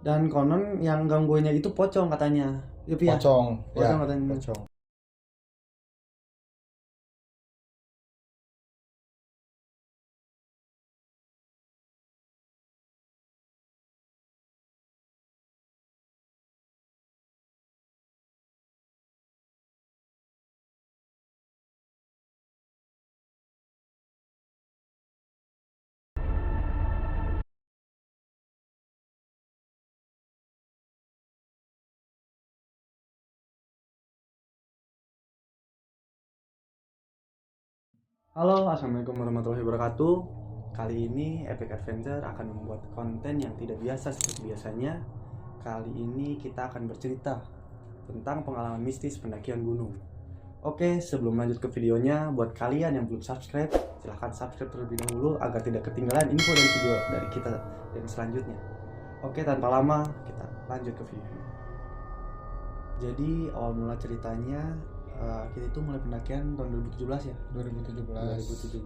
Dan konon yang gangguannya itu pocong katanya. Ya, Pi, ya? Pocong, ya, Pocong katanya. pocong. Halo, assalamualaikum warahmatullahi wabarakatuh. Kali ini Epic Adventure akan membuat konten yang tidak biasa seperti biasanya. Kali ini kita akan bercerita tentang pengalaman mistis pendakian gunung. Oke, sebelum lanjut ke videonya, buat kalian yang belum subscribe, silahkan subscribe terlebih dahulu agar tidak ketinggalan info dari video dari kita yang selanjutnya. Oke, tanpa lama kita lanjut ke video. Jadi awal mula ceritanya kita itu mulai pendakian tahun 2017 ya. 2017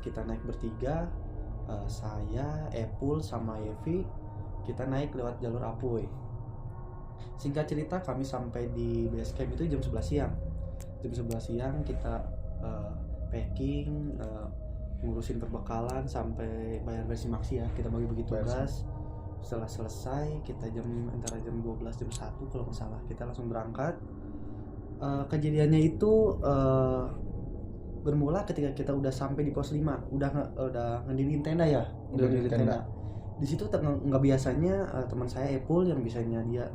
kita naik bertiga, saya, Epul sama Yevi. Kita naik lewat jalur Apuy. Singkat cerita kami sampai di base camp itu jam 11 siang. Jam 11 siang kita packing, ngurusin perbekalan sampai bayar basimaksi ya. Kita bagi tugas. Setelah selesai kita antara jam 12 jam 1 kalau nggak salah kita langsung berangkat. Kejadiannya itu bermula ketika kita udah sampai di pos 5, udah ngediriin tenda ya, udah ngediriin tenda. Di situ nggak biasanya teman saya Epul yang bisanya dia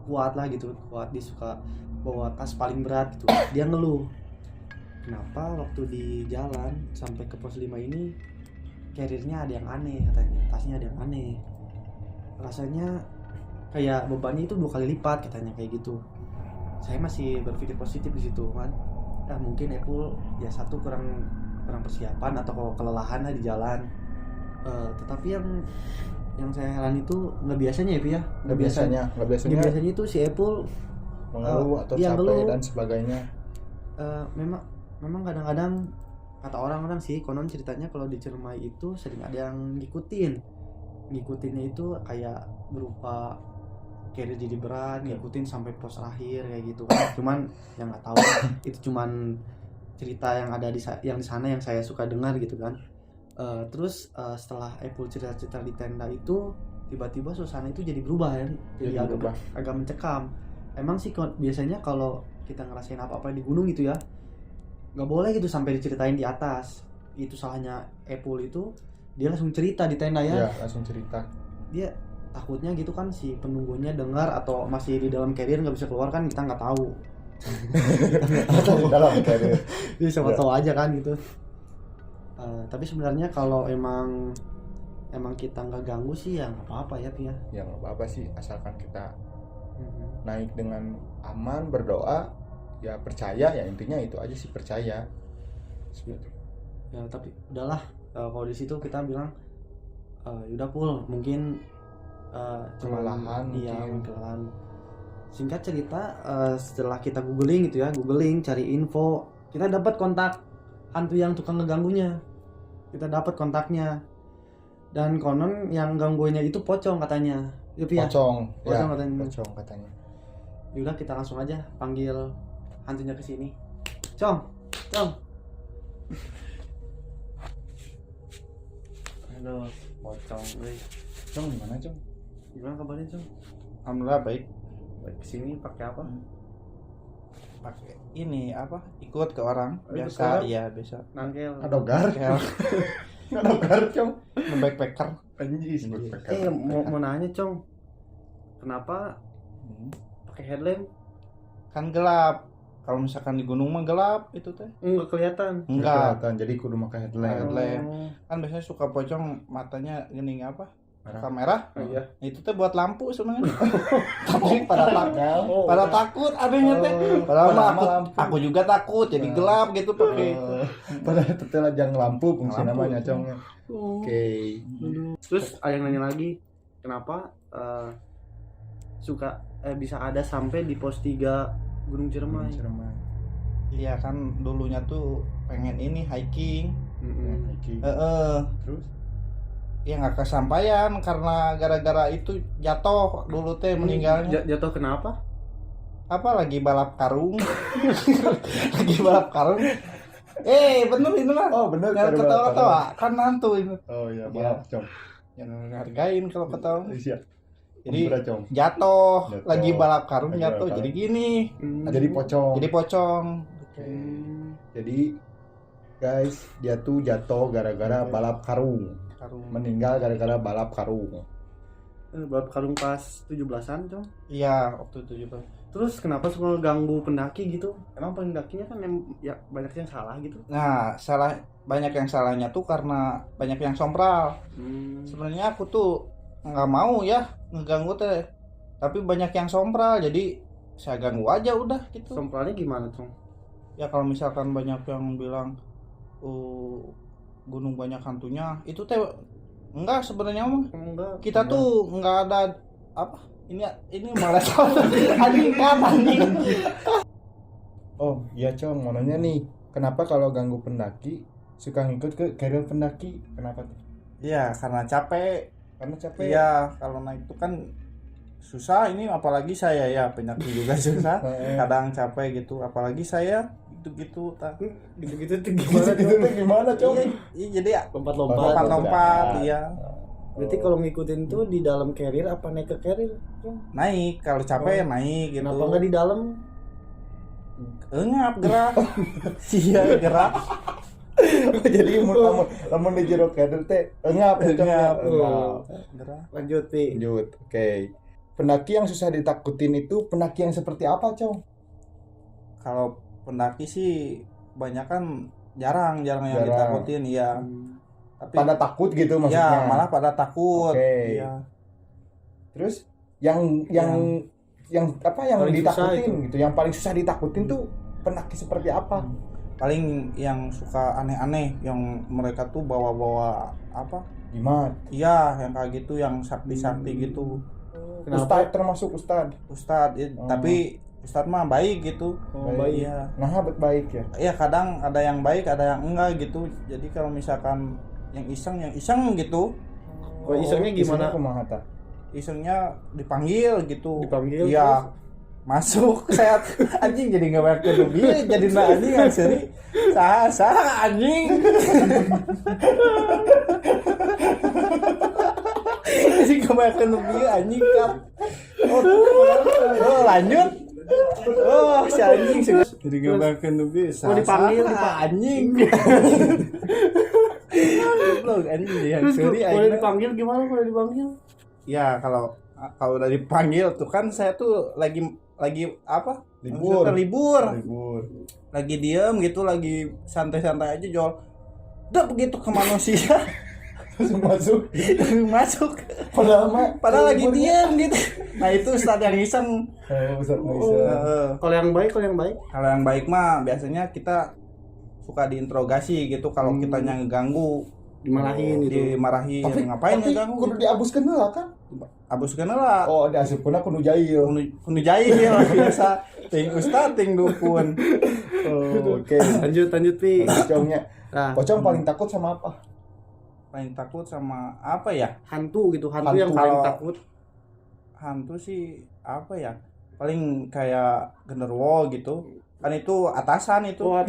kuat lah gitu, kuat, dia suka bawa tas paling berat gitu. Dia ngeluh kenapa waktu di jalan sampai ke pos 5 ini carrier-nya ada yang aneh katanya, tasnya ada yang aneh, rasanya kayak bebannya itu 2 kali lipat katanya kayak gitu. Saya masih berpikir positif di situ kan. Mungkin Epul ya satu kurang persiapan atau kelelahan lah di jalan. Tetapi yang saya heran itu nggak biasanya ya, nggak biasanya itu si Epul mengeluh atau capek dan sebagainya. Memang kadang-kadang kata orang-orang sih, konon ceritanya kalau di Ciremai itu sering ada yang ngikutinnya itu kayak berupa carrier jadi berat, ngikutin sampai pos akhir kayak gitu kan. Cuman yang nggak tahu itu cuman cerita yang ada di sana yang saya suka dengar gitu kan. Terus setelah Epul cerita-cerita di tenda itu, tiba-tiba suasana itu jadi berubah ya, jadi agak mencekam. Emang sih biasanya kalau kita ngerasain apa-apa di gunung gitu ya, nggak boleh gitu sampai diceritain di atas. Itu salahnya Epul itu, dia langsung cerita di tenda ya. Iya, langsung cerita. Dia takutnya gitu kan si penunggunya dengar atau masih di dalam carrier nggak bisa keluar kan, kita nggak tahu. Dalam carrier. Jadi siapa tahu aja kan gitu. Tapi sebenarnya kalau emang kita nggak ganggu sih ya nggak apa-apa ya Pia. Ya nggak apa-apa sih, asalkan kita naik dengan aman, berdoa, ya percaya, ya intinya itu aja sih, percaya. Ya tapi udahlah, kalau di situ kita bilang yaudah Pul, mungkin kelelahan. Singkat cerita, setelah kita googling gitu ya, cari info, kita dapat kontak hantu yang tukang ngeganggunya. Kita dapat kontaknya, dan konon yang gangguannya itu pocong katanya. Ya, Pia? Pocong katanya. Yaudah kita langsung aja panggil hantunya ke sini. Cong. Halo, pocong, Cong, gimana Cong? Gimana kabarnya Cong? Alhamdulillah baik. Kesini pakai apa? Pakai ini apa? Ikut ke orang Ikut biasa, iya biasa. Nangkel. Adogar. Adogar Cong. Backpacker. Anjis, backpacker. Mau nanya Cong, kenapa pakai headlamp? Kan gelap. Kalau misalkan di gunung mah gelap itu teh. Enggak kelihatan. Enggak. Jadi kudu pakai headlamp. Kan biasanya suka pocong matanya gini apa? Merah. Kamera. Iya. Itu teh buat lampu sebenarnya. Tapi pada takut adanya teh. Padahal mah aku juga takut jadi gelap gitu pakai itu. Pada tetel aja lampu fungsi namanya Cong. Oke. Terus ada yang nanya lagi, kenapa bisa ada sampai di pos 3 Gunung Ciremai? Iya kan dulunya tuh pengen ini hiking. Hiking. Terus ya nggak kesampaian karena gara-gara itu jatuh dulu teh meninggalnya. Jatuh kenapa? Apa lagi balap karung? Lagi balap karung. Bener ini mah. Oh bener. Jangan ketawa-ketawa, kan hantu ini. Oh iya, maaf Cong. Jangan hargain kalau ketawa. Iya. Jadi Umbra, Cong. jatuh, Jatuh. lagi balap karung Lagi jatuh. balap Jadi gini. Jadi pocong. Jadi pocong. Jadi guys, dia tuh jatuh gara-gara balap karung. Karung. Meninggal gara-gara balap karung. Balap karung pas 17-an, Cong. Iya, waktu itu juga. Terus kenapa suka ganggu pendaki gitu? Emang pendakinya kan ya banyak yang salah gitu. Nah, banyak yang salahnya tuh karena banyak yang sompral. Sebenarnya aku tuh nggak mau ya ngeganggu teh, tapi banyak yang sompral, jadi saya ganggu aja udah gitu. Sompralnya gimana, Cong? Ya kalau misalkan banyak yang bilang gunung banyak hantunya, itu teh enggak sebenarnya mah. Enggak. Kita tuh nggak ada apa? Ini malah anjing. Oh iya Cong, mau nanya nih, kenapa kalau ganggu pendaki suka ngikut ke carrier pendaki? Kenapa tuh? Iya, karena capek. Karena capek. Iya, kalau naik itu kan susah, ini apalagi saya ya penyakit juga susah. Kadang capek gitu, apalagi saya gitu-gitu Gitu-gitu tuh gimana, Gitu Cong? tuh gimana Cong? Iya, jadi Lompat-lompat. iya. Berarti kalau ngikutin tuh di dalam carrier apa naik ke carrier, Cong? Naik, kalau capek naik gitu. Kenapa enggak di dalam? Ngap gerak. Iya, gerak. Jadi lamun di jero carrier teh engap ya Cong. Ngap. Engap. Gerak. Lanjut, Pi. Lanjut. Oke. Pendaki yang susah ditakutin itu pendaki yang seperti apa, Cong? Kalau pendaki sih banyak kan jarang yang Jarang. ditakutin ya. Tapi Pada takut gitu maksudnya. ya malah pada takut. Oke. Iya. Terus yang apa yang Paling susah ditakutin itu. gitu, yang paling susah ditakutin tuh pendaki seperti apa? Paling yang suka aneh-aneh yang mereka tuh bawa-bawa apa? Jimat. Iya, yang kayak gitu, yang sakti-sakti gitu. Ustad termasuk Ustad. Ustadz, Oh. tapi Ustadz mah baik gitu. Oh, baik. Iya. Nah, baik ya. Iya, kadang ada yang baik, ada yang enggak gitu. Jadi kalau misalkan yang iseng gitu, Oh, isengnya gimana? Kumaha tah? isengnya dipanggil gitu. Dipanggil, Iya. Masuk saya anjing jadi nggak banyak lebih jadi na anjing asli sah anjing jadi nggak banyak lebih anjing kan lanjut si anjing jadi nggak banyak lebih dipanggil, anjing belum anjing yang Terus seri kalau dipanggil gimana kalau dipanggil? ya kalau udah dipanggil tuh kan saya tuh lagi apa Libur. Maksudnya libur Libur. lagi diem gitu lagi santai-santai aja Jol udah begitu ke manusia Langsung masuk. masuk Padahal lagi diem gitu nah itu Ustadz yang iseng Ustad bisa. Kalau yang baik, kalau yang baik mah biasanya kita suka diinterogasi gitu kalau kitanya ngeganggu dimarahin gitu. dimarahin ngapain ngeganggu kudu diabuskeun heula kan? abuskeun lah Oh, diasupkeunna kudu jahil. kudu jahil biasa ting Ustadz ting dukun Oh, oke. Lanjut, Pi. Pocongnya. Nah, Pocong paling takut sama apa? paling takut sama apa ya hantu gitu, hantu Hantu. yang paling Kalau- takut. hantu sih apa ya paling kayak genderuwo gitu kan itu atasan itu Oh,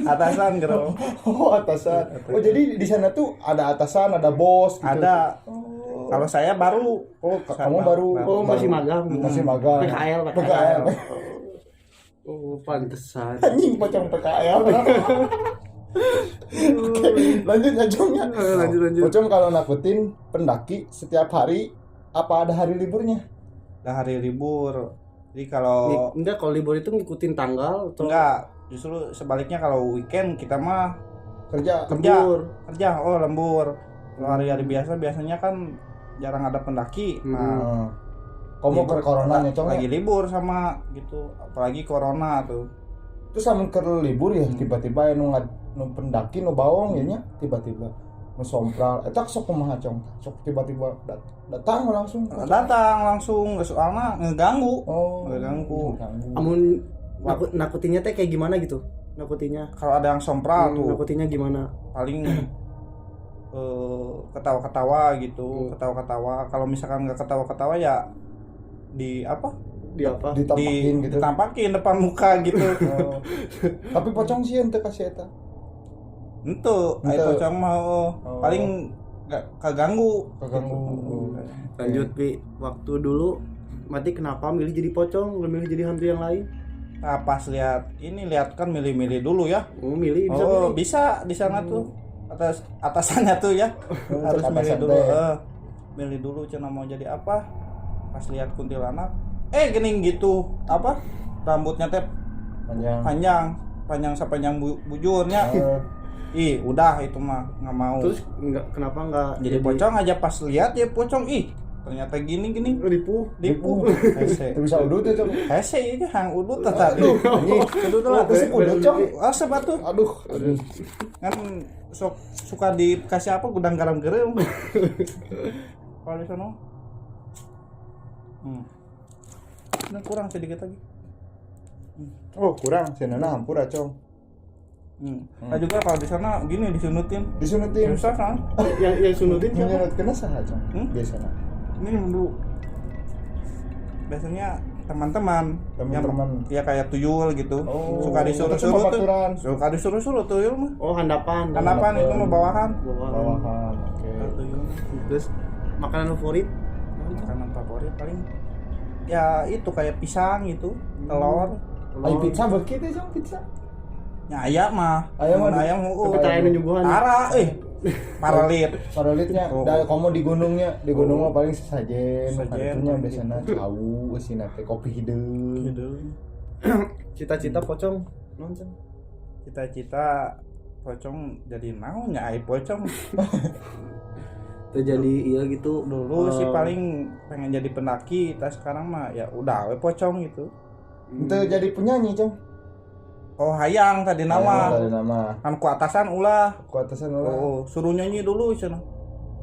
atasan genderuwo Oh, atasan. Oh, jadi di sana tuh ada atasan, ada bos gitu. ada Oh, kalau saya baru kamu baru Oh, masih magang. Masih magang. PKL. Oh, pantesan. Anjing pocong PKL. Oke, lanjut ya Jongnya. Lanjut. Pocong kalau nakutin pendaki setiap hari apa ada hari liburnya? udah hari libur jadi kalau Enggak, kalau libur itu ngikutin tanggal atau enggak justru sebaliknya kalau weekend kita mah Kerja. lembur. kerja lembur kalau hari-hari biasanya kan jarang ada pendaki nah Kamu ke libur- coronanya Cong lagi ya? libur sama gitu apalagi corona tuh Terus sama ke libur ya tiba-tiba nu pendaki nu bawong ya nya tiba-tiba nu sompral eta sok kumaha Cong? Sok tiba-tiba datang langsung. datang langsung nggak soalnya ngeganggu Oh, ngeganggu. Amun nakutinnya teh kayak gimana gitu? Nakutinnya. kalau ada yang sompral tuh Nakutinnya gimana? paling ketawa-ketawa gitu, ketawa-ketawa. Kalau misalkan nggak ketawa-ketawa ya di apa? Di apa? Ditampakin gitu. Ditampakin depan muka gitu. Oh. Tapi pocong sih ente kasih eta. Itu, Ente. pocong mau paling nggak keganggu. Lanjut Pi, waktu dulu Mati kenapa milih jadi pocong, nggak milih jadi hantu yang lain? Nah, pas lihat kan milih-milih dulu ya. Oh milih, bisa Oh, milih. bisa di sana tuh. Atasannya tuh ya. Harus milih dulu. Milih dulu cina mau jadi apa. Pas lihat kuntilanak, gening gitu. Apa? Rambutnya teh panjang sepanjang bujurnya. Udah itu mah nggak mau. Terus kenapa nggak jadi pocong aja pas lihat ya pocong ternyata gini dipu. Hese. Bisa udut itu. Hese ini hang udut tadi. Udut lah. Terus udut cong. Asap atuh. Aduh. Kan suka dikasih apa gudang garam gerem. Kalau di sana. Ini kurang sedikit lagi. Oh, kurang. Senana hampura, cong. Nah juga kalau di sana gini disunutin. Susah kan? Yang sunutin siapa? Menyunut kena saha, cong. Biasanya. Ini dulu. Biasanya teman-teman ya kayak tuyul gitu. Suka disuruh-suruh tuh. Suka disuruh-suruh tuyul mah. Oh, handapan Itu mah bawahan. Oke. Tuyul. Terus makanan favorit? Makanan favorit paling ya itu kayak pisang gitu, telur. Ayo pizza begitu cong pizza. Ya ayam mah. Ayam Ketayaan nyuguhan. Paralit. Paralitnya dari komo di gunungnya, di gunung mah paling sesajen. Sesajen. Itunya biasanya tahu eusin teh kopi hideung. Cita-cita pocong nonton. Cita-cita pocong jadi naonnya ai pocong. Terjadi iya gitu. Dulu sih paling pengen jadi pendaki, sekarang mah ya udah we pocong gitu. Itu jadi penyanyi, cong. Oh, hayang tadi nama. Kan ku atasan ulah. Oh, suruh nyanyi dulu cenah.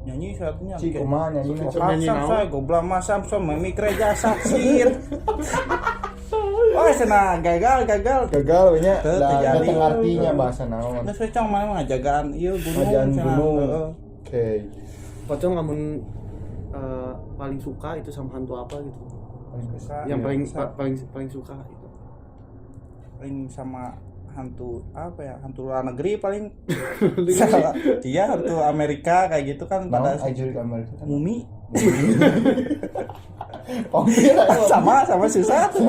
Nyanyi satunya. Si kumaha nyanyina? Nyanyi naon? Saya goblam masam memi gereja saksir. Oh, cenah gagal. Gagal we nya. Da terjadi. artinya bahasa naon? Geus cong mah ngajagaan ieu gunung Ngajagaan cenah. gunung. Oke. Pocong kamu paling suka itu sama hantu apa gitu? Yang paling suka itu. Paling sama hantu apa ya, hantu luar negeri paling. Iya, hantu Amerika kayak gitu kan pada Amerika. mumi. Vampir sama susah tuh.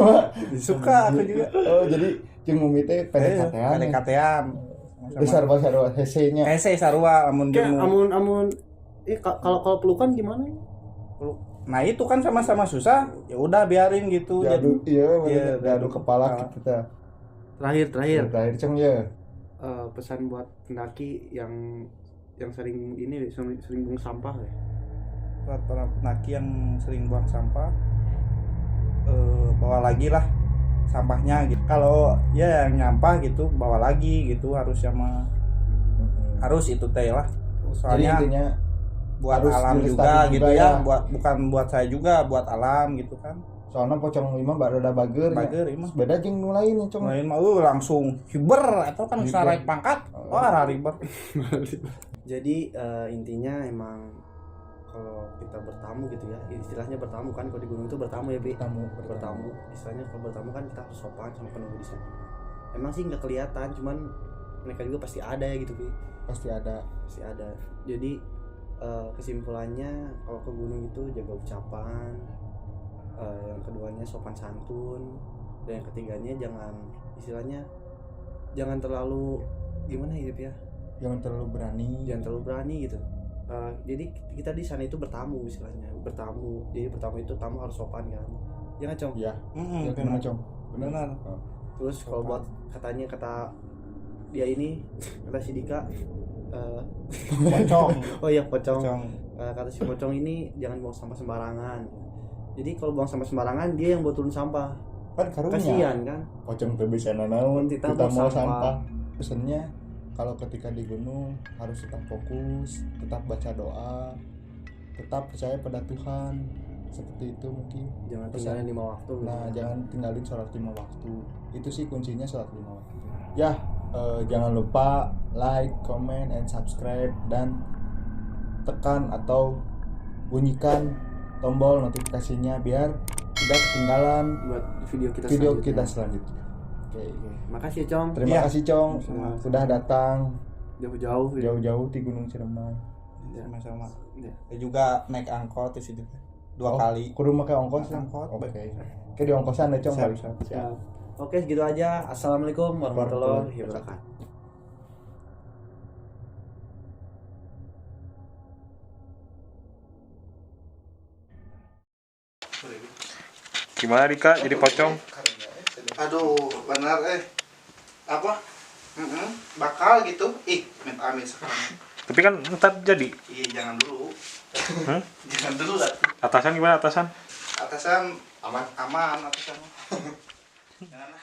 Suka aku juga. Oh, jadi jeung mumi teh PDKT-an. Besar hese-nya. Hese sarua amun Amun kalau pelukan gimana? Nah, itu kan sama-sama susah. Ya udah biarin gitu. Diadu kepala kita. Terakhir Cong ya. Pesan buat pendaki yang sering buang sampah ya. Buat para pendaki yang sering buang sampah, bawa lagi lah sampahnya gitu. Kalau ya yang nyampah gitu bawa lagi gitu, harus itu teh lah. Soalnya jadi intinya buat alam juga gitu ya, bukan buat saya juga, buat alam gitu kan. Soalnya pocong lima baru ada bager imah. Beda jeung nu lain cong. Lain mah langsung hiber atau kan sarai pangkat. Wah, riber. Jadi intinya emang kalau kita bertamu gitu ya, istilahnya bertamu kan, kalau di gunung itu bertamu ya Bi. Bertamu. Istilahnya kalau bertamu kan kita harus sopan sama penunggu di sana. Emang sih nggak kelihatan, cuman mereka juga pasti ada ya gitu Bi. Pasti ada. Jadi kesimpulannya kalau ke gunung itu jaga ucapan, yang keduanya sopan santun, dan yang ketiganya jangan terlalu gimana ya, jangan terlalu berani gitu. Jadi kita di sana itu bertamu istilahnya, jadi bertamu itu tamu harus sopan kan, jangan Cong. Ya benar Cong, benar. Terus kalau buat kata dia ini, kata si Dika, pocong. Oh iya pocong. Kata si pocong ini jangan buang sampah sembarangan. Jadi kalau buang sampah sembarangan dia yang buat turun sampah. Kan karunya. Kasihan kan. Pocong teh bisa nanaon, kita mau sampah. Pesannya kalau ketika di gunung harus tetap fokus, tetap baca doa, tetap percaya pada Tuhan. Seperti itu mungkin. Jangan tinggalin 5 waktu. Nah, jangan tinggalin sholat 5 waktu. Itu sih kuncinya sholat 5 waktu. Ya, jangan lupa like, comment, and subscribe, dan tekan atau bunyikan tombol notifikasinya biar tidak ketinggalan buat video kita selanjutnya. Oke. Makasih Cong. Terima kasih Cong sudah datang jauh-jauh di Gunung Ciremai. Sama-sama. Ya. Saya juga naik angkot di situ 2 kali. Kudu pakai ongkos. Angkot. Oke di ongkosan deh Cong. Siap. Oke, segitu aja. Assalamualaikum warahmatullahi wabarakatuh. Gimana Dika jadi pocong? Aduh, benar apa? Bakal gitu. Amit-amit sekarang. Tapi kan ntar jadi. Iya, jangan dulu. Hmm? Jangan dulu lah. Atasan gimana atasan? Atasan aman atasan. Janganlah.